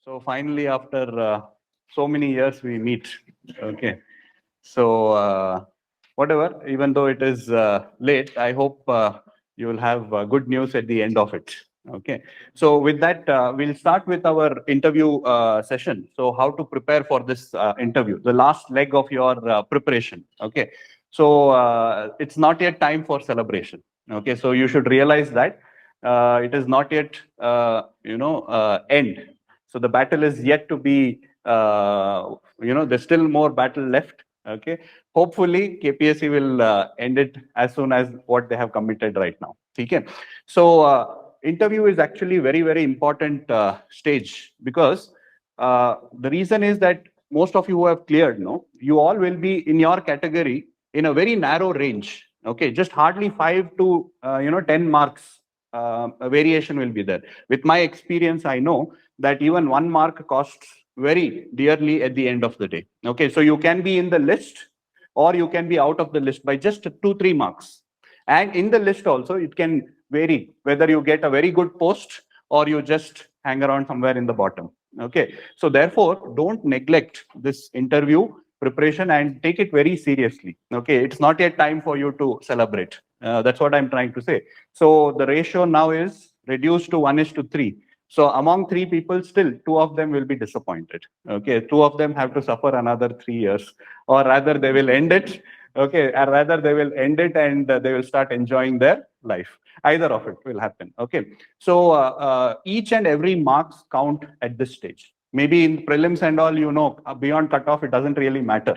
So finally, after so many years, we meet. Okay. So whatever, even though it is late, I hope you will have good news at the end of it. Okay. So with that, we'll start with our interview session. So how to prepare for this interview, the last leg of your preparation. Okay. So it's not yet time for celebration. Okay. So you should realize that it is not yet, end. So the battle is yet to be, there's still more battle left. Okay. Hopefully, KPSC will end it as soon as what they have committed right now. Okay. So interview is actually very, very important stage because the reason is that most of you who have cleared, no, you all will be in your category in a very narrow range. Okay, just hardly 5 to 10 marks variation will be there. With my experience, I know that even 1 mark costs very dearly at the end of the day. Okay, so you can be in the list or you can be out of the list by just 2-3 marks. And in the list also, it can vary whether you get a very good post or you just hang around somewhere in the bottom. Okay, so therefore, don't neglect this interview preparation and take it very seriously. Okay, it's not yet time for you to celebrate. That's what I'm trying to say. So the ratio now is reduced to 1:3. So among 3 people, still 2 of them will be disappointed. Okay, 2 of them have to suffer another 3 years, or rather they will end it. Okay, or rather they will end it and they will start enjoying their life. Either of it will happen. Okay, so each and every marks count at this stage. Maybe in prelims and all, beyond cutoff, it doesn't really matter.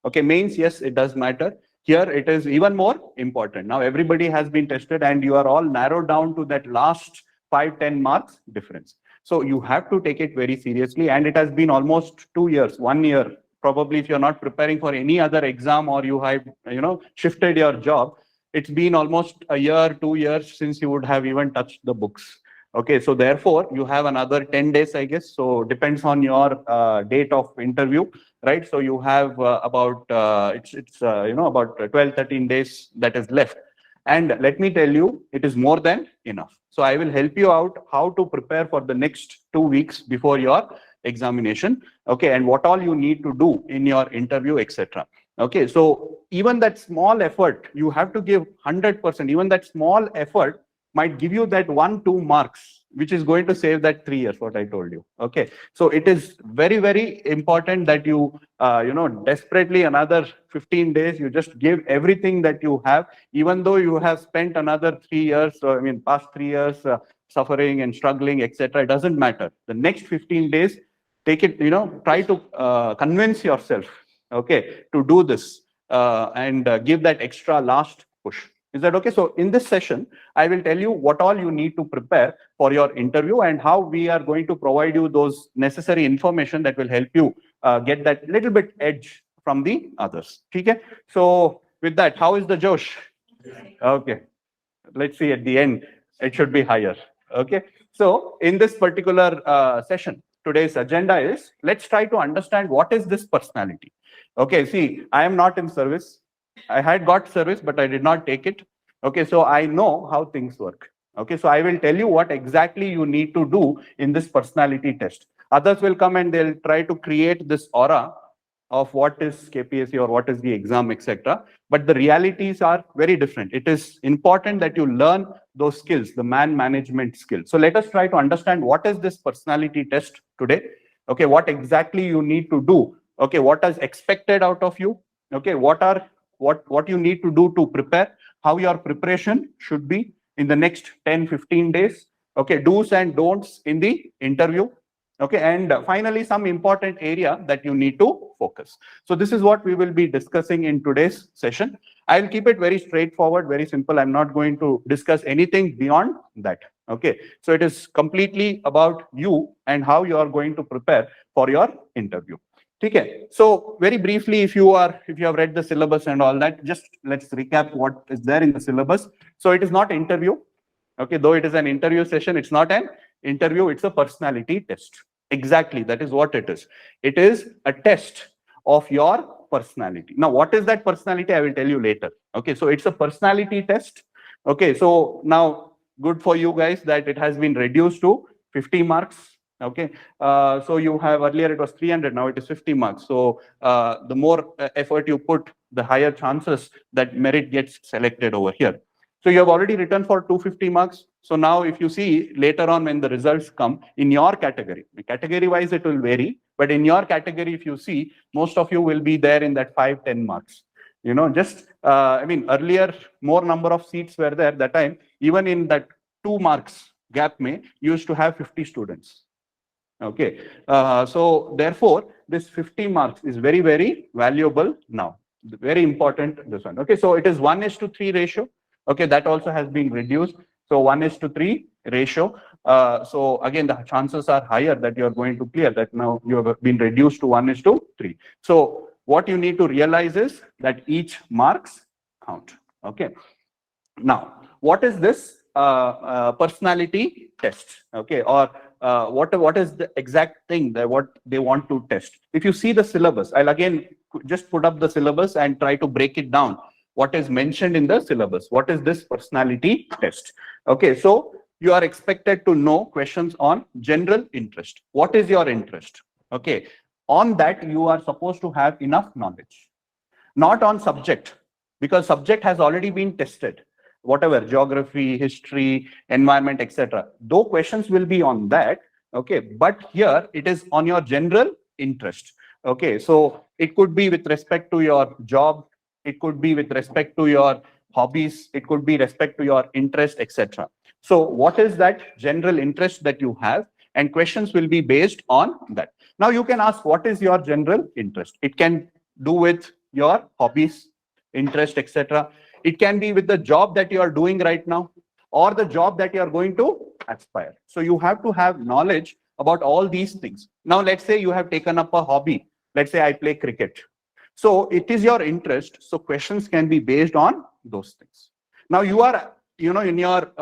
Okay, mains, yes, it does matter. Here it is even more important. Now everybody has been tested and you are all narrowed down to that last 5-10 marks difference. So you have to take it very seriously, and it has been almost 2 years, 1 year. Probably if you're not preparing for any other exam or you have shifted your job, it's been almost a year, 2 years since you would have even touched the books. Okay, so therefore you have another 10 days, I guess. So depends on your date of interview, right? So you have about about 12-13 days that is left. And let me tell you, it is more than enough. So I will help you out how to prepare for the next 2 weeks before your examination. Okay, and what all you need to do in your interview, etc. Okay, so even that small effort, you have to give 100%. Even that small effort might give you that 1-2 marks, which is going to save that 3 years, what I told you. Okay, so it is very, very important that you, desperately another 15 days, you just give everything that you have, even though you have spent another 3 years, past 3 years suffering and struggling, etc. It doesn't matter. The next 15 days, take it, try to convince yourself, okay, to do this and give that extra last push. Is that okay? So in this session, I will tell you what all you need to prepare for your interview and how we are going to provide you those necessary information that will help you get that little bit edge from the others. Okay? So with that, how is the Josh? Okay. Let's see at the end, it should be higher. Okay. So in this particular session, today's agenda is, let's try to understand what is this personality. Okay. See, I am not in service. I had got service, but I did not take it. Okay, so I know how things work. Okay, so I will tell you what exactly you need to do in this personality test. Others will come and they'll try to create this aura of what is KPSC or what is the exam, etc. But the realities are very different. It is important that you learn those skills, the man management skills. So let us try to understand what is this personality test today. Okay, what exactly you need to do. Okay, what is expected out of you. Okay, what you need to do to prepare, how your preparation should be in the next 10-15 days. Okay, do's and don'ts in the interview. Okay, and finally, some important area that you need to focus. So this is what we will be discussing in today's session. I'll keep it very straightforward, very simple. I'm not going to discuss anything beyond that. Okay, so it is completely about you and how you are going to prepare for your interview. Okay, so very briefly, if you have read the syllabus and all that, just let's recap what is there in the syllabus. So it is not interview. Okay, though it is an interview session, it's not an interview, it's a personality test. Exactly, that is what it is. It is a test of your personality. Now, what is that personality? I will tell you later. Okay, so it's a personality test. Okay, so now good for you guys that it has been reduced to 50 marks. Okay, so you have earlier it was 300, now it is 50 marks. So the more effort you put, the higher chances that merit gets selected over here. So you have already written for 250 marks. So now if you see later on when the results come in your category, category wise it will vary, but in your category, if you see, most of you will be there in that 5-10 marks. You know, just I mean, earlier more number of seats were there that time. Even in that 2 marks gap may used to have 50 students. Okay, so therefore this 50 marks is very, very valuable now. Very important, this one. Okay, so it is 1:3 ratio. Okay, that also has been reduced. So 1:3 ratio. So again, the chances are higher that you are going to clear that. Now you have been reduced to 1:3. So what you need to realize is that each marks count. Okay. Now, what is this personality test? Okay, or what is the exact thing that what they want to test? If you see the syllabus, I'll again just put up the syllabus and try to break it down. What is mentioned in the syllabus? What is this personality test? Okay, so you are expected to know questions on general interest. What is your interest? Okay, on that you are supposed to have enough knowledge, not on subject, because subject has already been tested. Whatever, geography, history, environment, etc. Though questions will be on that, okay, but here it is on your general interest. Okay, so it could be with respect to your job, it could be with respect to your hobbies, it could be respect to your interest, etc. So what is that general interest that you have? And questions will be based on that. Now you can ask, what is your general interest? It can do with your hobbies, interest, etc. It can be with the job that you are doing right now or the job that you are going to aspire. So you have to have knowledge about all these things. Now, let's say you have taken up a hobby. Let's say I play cricket. So it is your interest. So questions can be based on those things. Now you are, you know, in your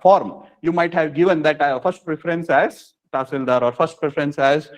form, you might have given that first preference as Tahsildar or first preference as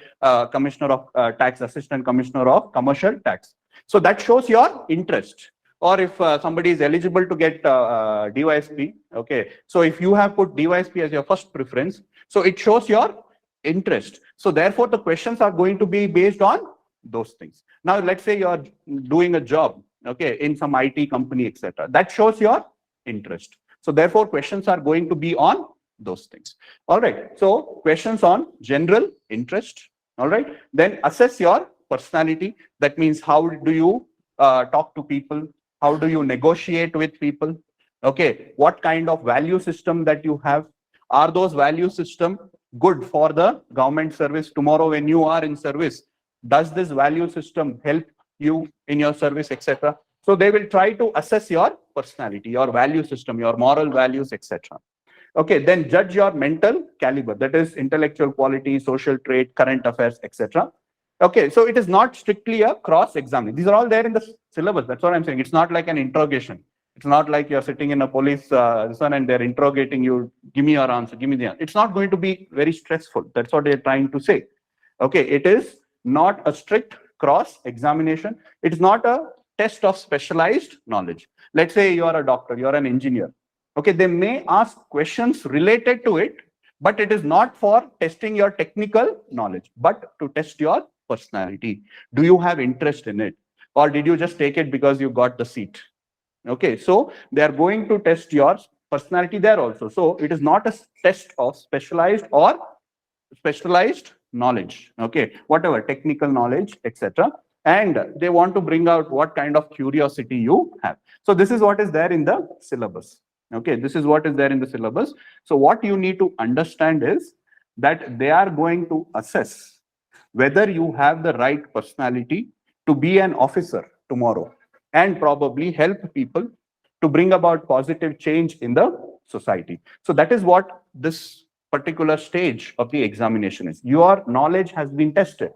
Commissioner of Tax, Assistant Commissioner of Commercial Tax. So that shows your interest. Or if somebody is eligible to get DYSP, okay. So if you have put DYSP as your first preference, so it shows your interest. So therefore, the questions are going to be based on those things. Now, let's say you are doing a job, okay, in some IT company, etc. That shows your interest. So therefore, questions are going to be on those things. All right. So questions on general interest. All right. Then assess your personality. That means how do you talk to people? How do you negotiate with people? Okay. What kind of value system that you have? Are those value system good for the government service tomorrow when you are in service? Does this value system help you in your service, etc.? So they will try to assess your personality, your value system, your moral values, etc. Okay, then judge your mental caliber, that is intellectual quality, social trait, current affairs, etc. Okay, so it is not strictly a cross-examining. These are all there in the syllabus. That's what I'm saying. It's not like an interrogation. It's not like you're sitting in a police and they're interrogating you. Give me your answer. Give me the answer. It's not going to be very stressful. That's what they're trying to say. Okay, it is not a strict cross-examination. It's not a test of specialized knowledge. Let's say you are a doctor, you're an engineer. Okay, they may ask questions related to it, but it is not for testing your technical knowledge, but to test your personality. Do you have interest in it? Or did you just take it because you got the seat? Okay, so they are going to test your personality there also. So it is not a test of specialized or specialized knowledge. Okay, whatever, technical knowledge, etc. And they want to bring out what kind of curiosity you have. So this is what is there in the syllabus. Okay, this is what is there in the syllabus. So what you need to understand is that they are going to assess whether you have the right personality to be an officer tomorrow and probably help people to bring about positive change in the society. So that is what this particular stage of the examination is. Your knowledge has been tested.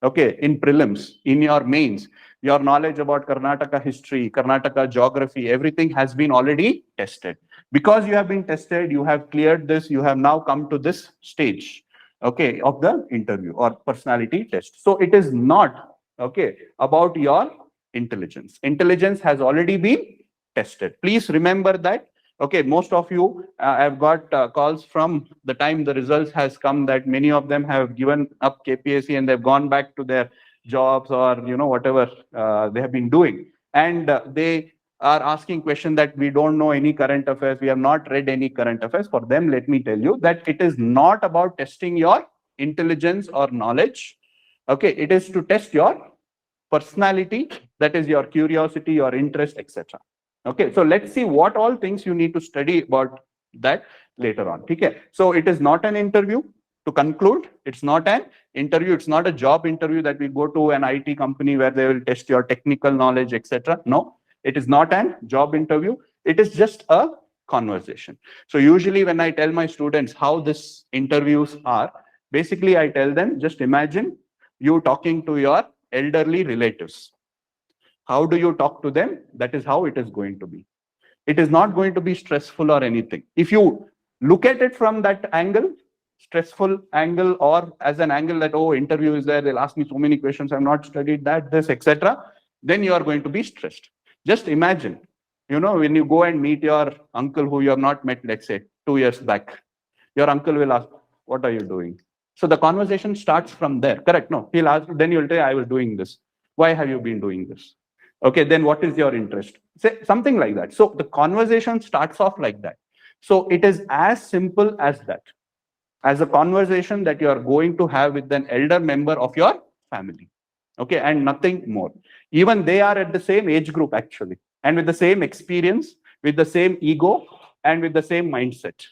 Okay, in prelims, in your mains, your knowledge about Karnataka history, Karnataka geography, everything has been already tested. Because you have been tested, you have cleared this, you have now come to this stage, okay, of the interview or personality test. So it is not, okay, about your intelligence. Intelligence has already been tested. Please remember that. Okay, most of you, I've got calls from the time the results has come that many of them have given up KPSC and they've gone back to their jobs or whatever they have been doing, and they are asking question that we don't know any current affairs, we have not read any current affairs. For them, let me tell you that it is not about testing your intelligence or knowledge. Okay, it is to test your personality, that is your curiosity, your interest, etc. Okay, so let's see what all things you need to study about that later on. Okay, so it is not an interview. To conclude, it's not an interview, it's not a job interview that we go to an IT company where they will test your technical knowledge, etc. No, it is not an job interview, it is just a conversation. So usually when I tell my students how these interviews are, basically I tell them, just imagine you talking to your elderly relatives. How do you talk to them? That is how it is going to be. It is not going to be stressful or anything. If you look at it from that angle, stressful angle, or as an angle that, oh, interview is there, they'll ask me so many questions, I've not studied that, this, etc., then you are going to be stressed. Just imagine, when you go and meet your uncle who you have not met, let's say 2 years back, your uncle will ask, what are you doing? So the conversation starts from there, correct? No, he'll ask, then you'll say, I was doing this. Why have you been doing this? Okay, then what is your interest? Say something like that. So the conversation starts off like that. So it is as simple as that, as a conversation that you are going to have with an elder member of your family. Okay, and nothing more. Even they are at the same age group actually, and with the same experience, with the same ego, and with the same mindset.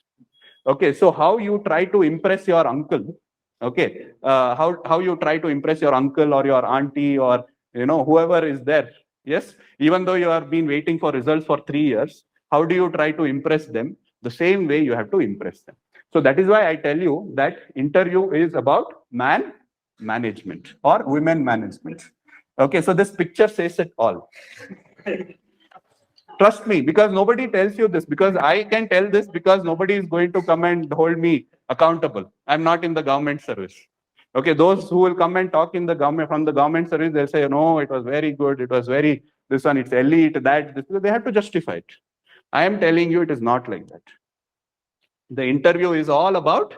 Okay, so how you try to impress your uncle, okay, how you try to impress your uncle or your auntie or whoever is there. Yes, even though you have been waiting for results for 3 years, how do you try to impress them? The same way you have to impress them. So that is why I tell you that interview is about man management or women management. Okay, so this picture says it all. Trust me, because nobody tells you this, because I can tell this because nobody is going to come and hold me accountable. I'm not in the government service. Okay, those who will come and talk in the government, from the government service, they'll say, no, it was very good, it was very, this one, it's elite, that, this, they have to justify it. I am telling you, it is not like that. The interview is all about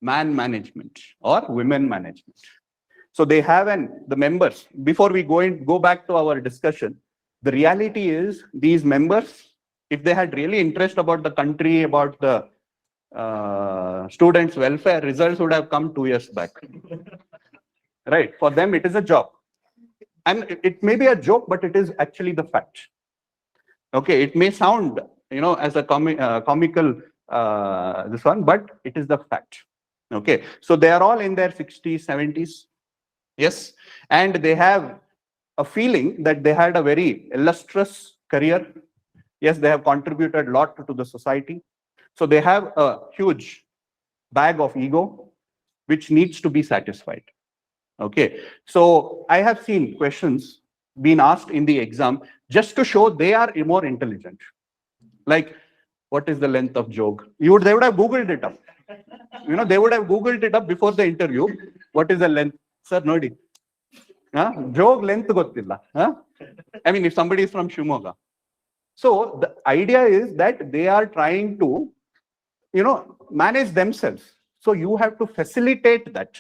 man management or women management. So they have the members, before we go back to our discussion, the reality is these members, if they had really interest about the country, about the students' welfare, results would have come 2 years back. Right? For them, it is a job. And it may be a joke, but it is actually the fact. Okay, it may sound, as a comical this one, but it is the fact. Okay, so they are all in their 60s, 70s. Yes, and they have a feeling that they had a very illustrious career. Yes, they have contributed a lot to the society. So they have a huge bag of ego, which needs to be satisfied. Okay, so I have seen questions being asked in the exam just to show they are more intelligent. Like, what is the length of joke? They would have Googled it up. They would have Googled it up before the interview. What is the length? Sir, nodi. Joke length gottilla. I mean, if somebody is from Shimoga. So the idea is that they are trying to, manage themselves. So you have to facilitate that.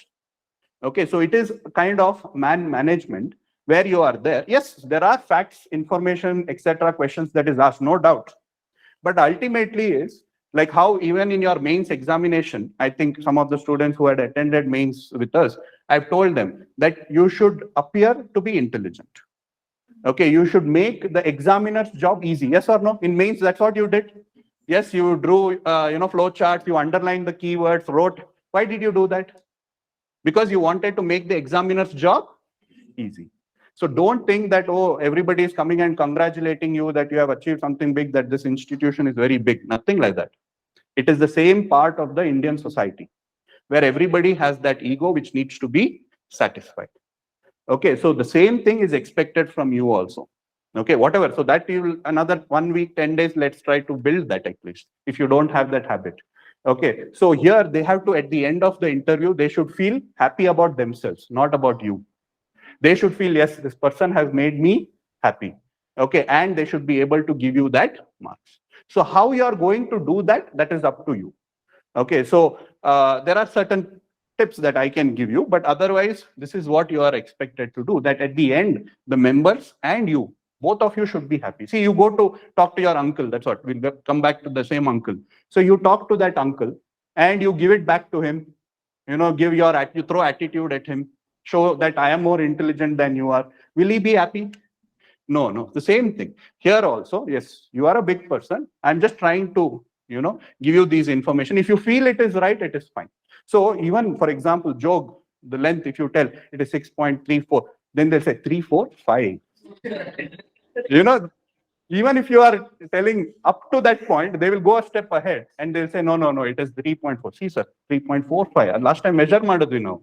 Okay, so it is kind of man management where you are there. Yes, there are facts, information, etc. questions that is asked, no doubt. But ultimately is like how even in your mains examination, I think some of the students who had attended mains with us, I've told them that you should appear to be intelligent. Okay, you should make the examiner's job easy. Yes or no? In mains, that's what you did. Yes, you drew, flow charts, you underlined the keywords, wrote. Why did you do that? Because you wanted to make the examiner's job easy. So don't think that, oh, everybody is coming and congratulating you that you have achieved something big, that this institution is very big. Nothing like that. It is the same part of the Indian society where everybody has that ego which needs to be satisfied. Okay, so the same thing is expected from you also. Okay, whatever. So that you will, another 1 week, 10 days, let's try to build that at least, if you don't have that habit. Okay, so here they have to, at the end of the interview, they should feel happy about themselves, not about you. They should feel, yes, this person has made me happy. Okay, and they should be able to give you that marks. So how you are going to do that, that is up to you. Okay, so there are certain tips that I can give you, but otherwise, this is what you are expected to do, that at the end, the members and you, both of you should be happy. See, you go to talk to your uncle, that's what, we'll come back to the same uncle. So you talk to that uncle and you give it back to him, you throw attitude at him, show that I am more intelligent than you are. Will he be happy? No, no, the same thing. Here also, yes, you are a big person. I'm just trying to, give you these information. If you feel it is right, it is fine. So even, for example, jog, the length, if you tell it is 6.34, then they'll say 345. Even if you are telling up to that point, they will go a step ahead and they'll say, no, no, no, it is 3.4. See, sir, 3.45. Last time measure madadvi now.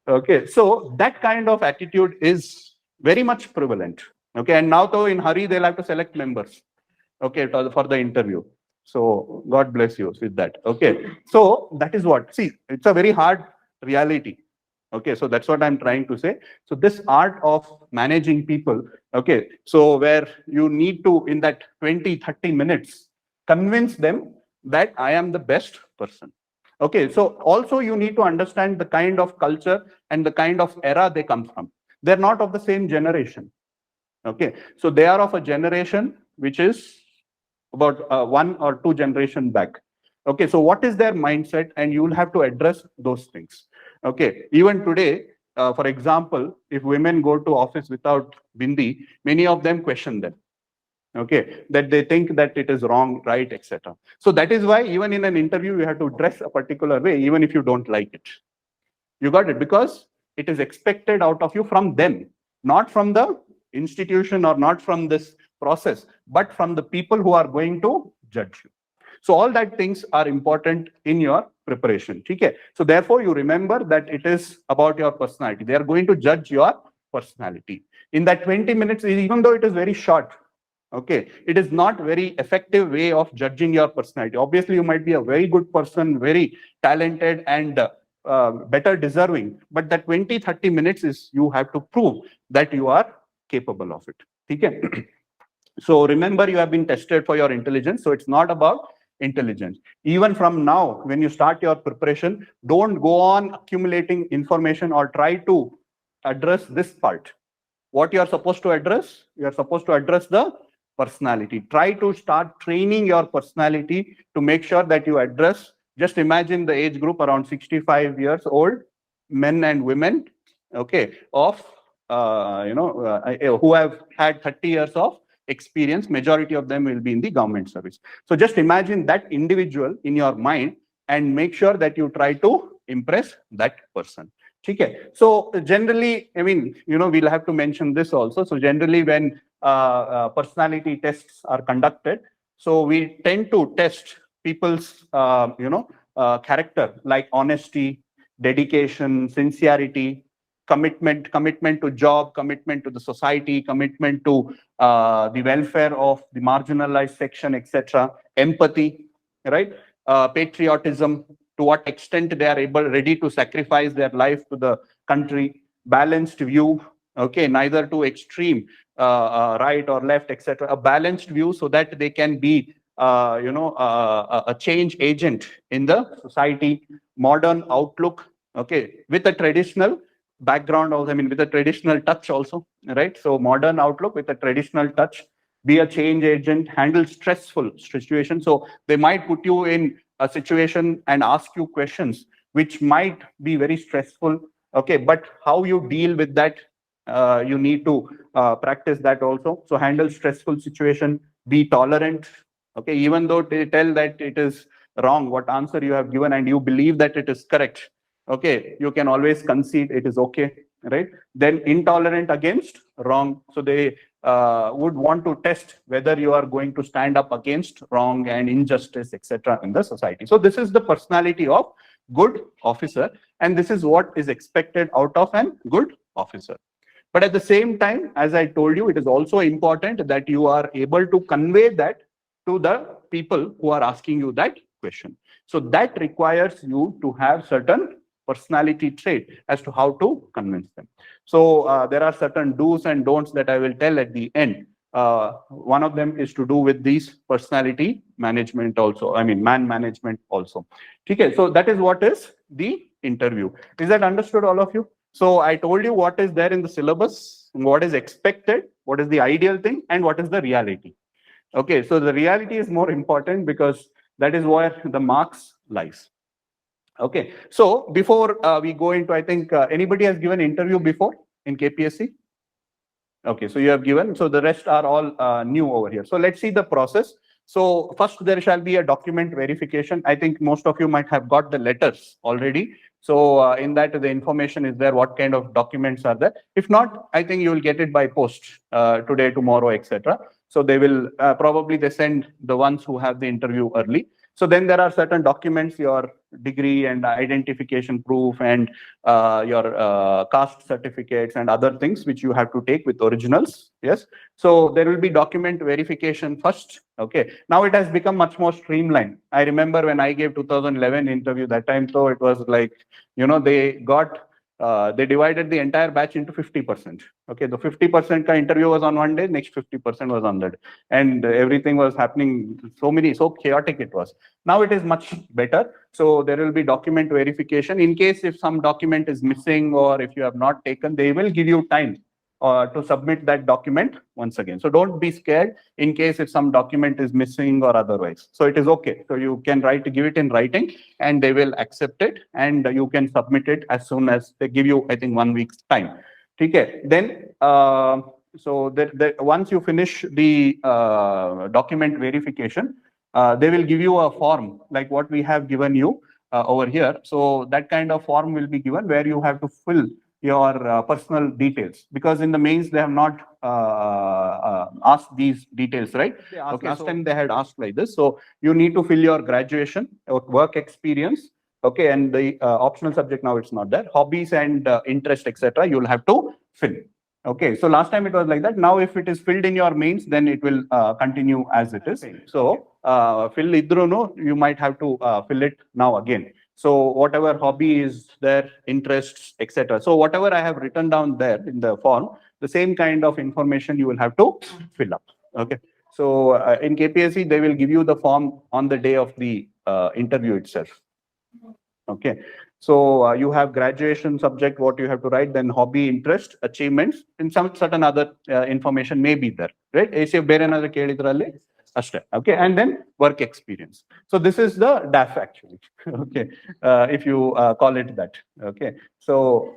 Okay, so that kind of attitude is very much prevalent. Okay, and now though in hurry, they'll have to select members. Okay, for the interview. So God bless you with that. Okay, so that is what, see, it's a very hard reality. Okay, so that's what I'm trying to say. So this art of managing people, okay, so where you need to, in that 20-30 minutes, convince them that I am the best person. Okay, so also you need to understand the kind of culture and the kind of era they come from. They're not of the same generation. Okay, so they are of a generation which is about 1 or 2 generation back. Okay, so what is their mindset, and you will have to address those things. Okay, even today, for example, if women go to office without bindi, many of them question them. Okay, that they think that it is wrong, right, etc. So that is why even in an interview, you have to dress a particular way, even if you don't like it. You got it? Because it is expected out of you from them, not from the institution or not from this process, but from the people who are going to judge you. So all that things are important in your preparation. Okay? So therefore, you remember that it is about your personality. They are going to judge your personality. In that 20 minutes, even though it is very short, okay, it is not very effective way of judging your personality. Obviously, you might be a very good person, very talented and better deserving, but that 20-30 minutes is you have to prove that you are capable of it. Okay? So remember, you have been tested for your intelligence, so it's not about intelligence. Even from now, when you start your preparation, don't go on accumulating information or try to address this part. What you are supposed to address? You are supposed to address the personality. Try to start training your personality to make sure that you address. Just imagine the age group around 65 years old, men and women, okay, of who have had 30 years of experience. Majority of them will be in the government service. So just imagine that individual in your mind and make sure that you try to impress that person. Okay. So generally, I mean, we'll have to mention this also. So generally, when personality tests are conducted, so we tend to test people's, character, like honesty, dedication, sincerity, commitment to job, commitment to the society, commitment to the welfare of the marginalized section, etc. Empathy, right? Patriotism, to what extent they are ready to sacrifice their life to the country. Balanced view, okay, neither too extreme, right or left, etc. A balanced view so that they can be, a change agent in the society. Modern outlook, okay, with a traditional background also, I mean, with a traditional touch also, right? So modern outlook with a traditional touch. Be a change agent, handle stressful situations. So they might put you in a situation and ask you questions which might be very stressful, okay, but how you deal with that, you need to practice that also. So handle stressful situation, be tolerant, okay, even though they tell that it is wrong what answer you have given and you believe that it is correct, okay, you can always concede it is okay, right? Then intolerant against wrong. So they would want to test whether you are going to stand up against wrong and injustice, etc. in the society. So this is the personality of good officer, and this is what is expected out of an good officer. But at the same time, as I told you, it is also important that you are able to convey that to the people who are asking you that question. So that requires you to have certain personality trait as to how to convince them. So there are certain do's and don'ts that I will tell at the end. One of them is to do with these personality management also. I mean, man management also. Okay, so that is what is the interview. Is that understood, all of you? So I told you what is there in the syllabus, what is expected, what is the ideal thing, and what is the reality. Okay, so the reality is more important because that is where the marks lies. Okay, so before we go into, I think anybody has given interview before in KPSC? Okay, so you have given, so the rest are all new over here. So let's see the process. So first there shall be a document verification. I think most of you might have got the letters already. So in that the information is there, what kind of documents are there. If not, I think you will get it by post today, tomorrow, etc. So they will probably they send the ones who have the interview early. So then there are certain documents, your degree and identification proof and your caste certificates and other things which you have to take with originals. Yes. So there will be document verification first. Okay. Now it has become much more streamlined. I remember when I gave 2011 interview that time, so it was like, you know, they divided the entire batch into 50%. Okay, the 50% interview was on one day, next 50% was on that, and everything was happening so chaotic it was. Now it is much better. So there will be document verification. In case if some document is missing or if you have not taken, they will give you time to submit that document once again. So don't be scared in case if some document is missing or otherwise. So it is okay. So you can give it in writing and they will accept it and you can submit it as soon as they give you, I think, 1 week's time. Okay. Then, so once you finish the document verification, they will give you a form like what we have given you over here. So that kind of form will be given where you have to fill your personal details, because in the mains they have not asked these details, right? Okay, last time they had asked like this. So you need to fill your graduation, work experience, okay, and the optional subject, now it's not there, hobbies and interest, etc. You'll have to fill. Okay, so last time it was like that. Now if it is filled in your mains, then it will continue as it is. So fill idruno, you might have to fill it now again. So whatever hobby is there, interests, etc. So whatever I have written down there in the form, the same kind of information you will have to fill up. Okay. So in KPSC, they will give you the form on the day of the interview itself. Okay. So you have graduation subject, what you have to write, then hobby, interest, achievements, and some certain other information may be there, right? Okay, and then work experience. So this is the DAF actually. Okay, if you call it that. Okay, so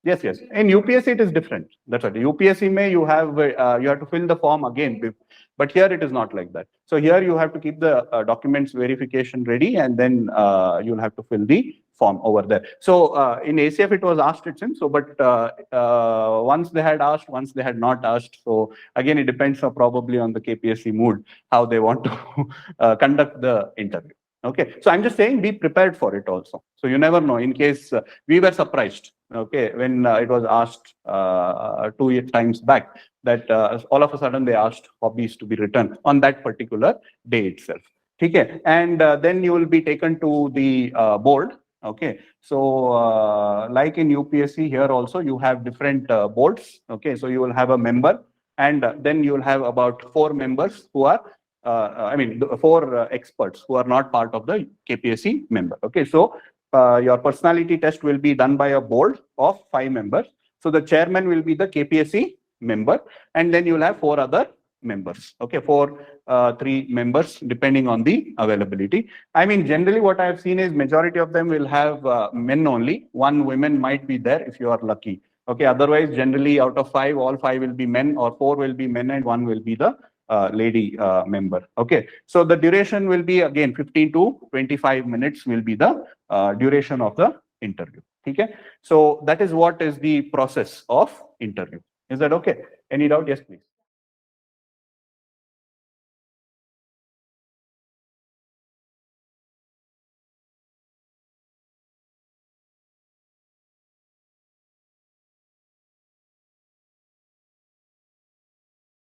yes. In UPSC it is different. That's right. UPSC may you have to fill the form again, but here it is not like that. So here you have to keep the documents verification ready, and then you'll have to fill the form over there. So in ACF it was asked itself. So, but once they had asked, once they had not asked. So again, it depends probably on the KPSC mood how they want to conduct the interview. Okay, so I'm just saying be prepared for it also. So you never know. In case we were surprised, okay, when it was asked 2 times back that all of a sudden they asked hobbies to be written on that particular day itself. Okay, and then you will be taken to the board. Okay, so like in UPSC here also you have different boards. Okay, so you will have a member, and then you will have about 4 members who are the 4 experts who are not part of the KPSC member. Okay, so your personality test will be done by a board of 5 members. So the chairman will be the KPSC member, and then you will have 4 other members. Okay, 3 members depending on the availability. I mean, generally what I have seen is majority of them will have men only. 1 woman might be there if you are lucky. Okay, otherwise generally out of 5, all 5 will be men, or 4 will be men and 1 will be the lady member. Okay, so the duration will be again 15 to 25 minutes will be the duration of the interview. Okay, so that is what is the process of interview. Is that okay? Any doubt? Yes, please.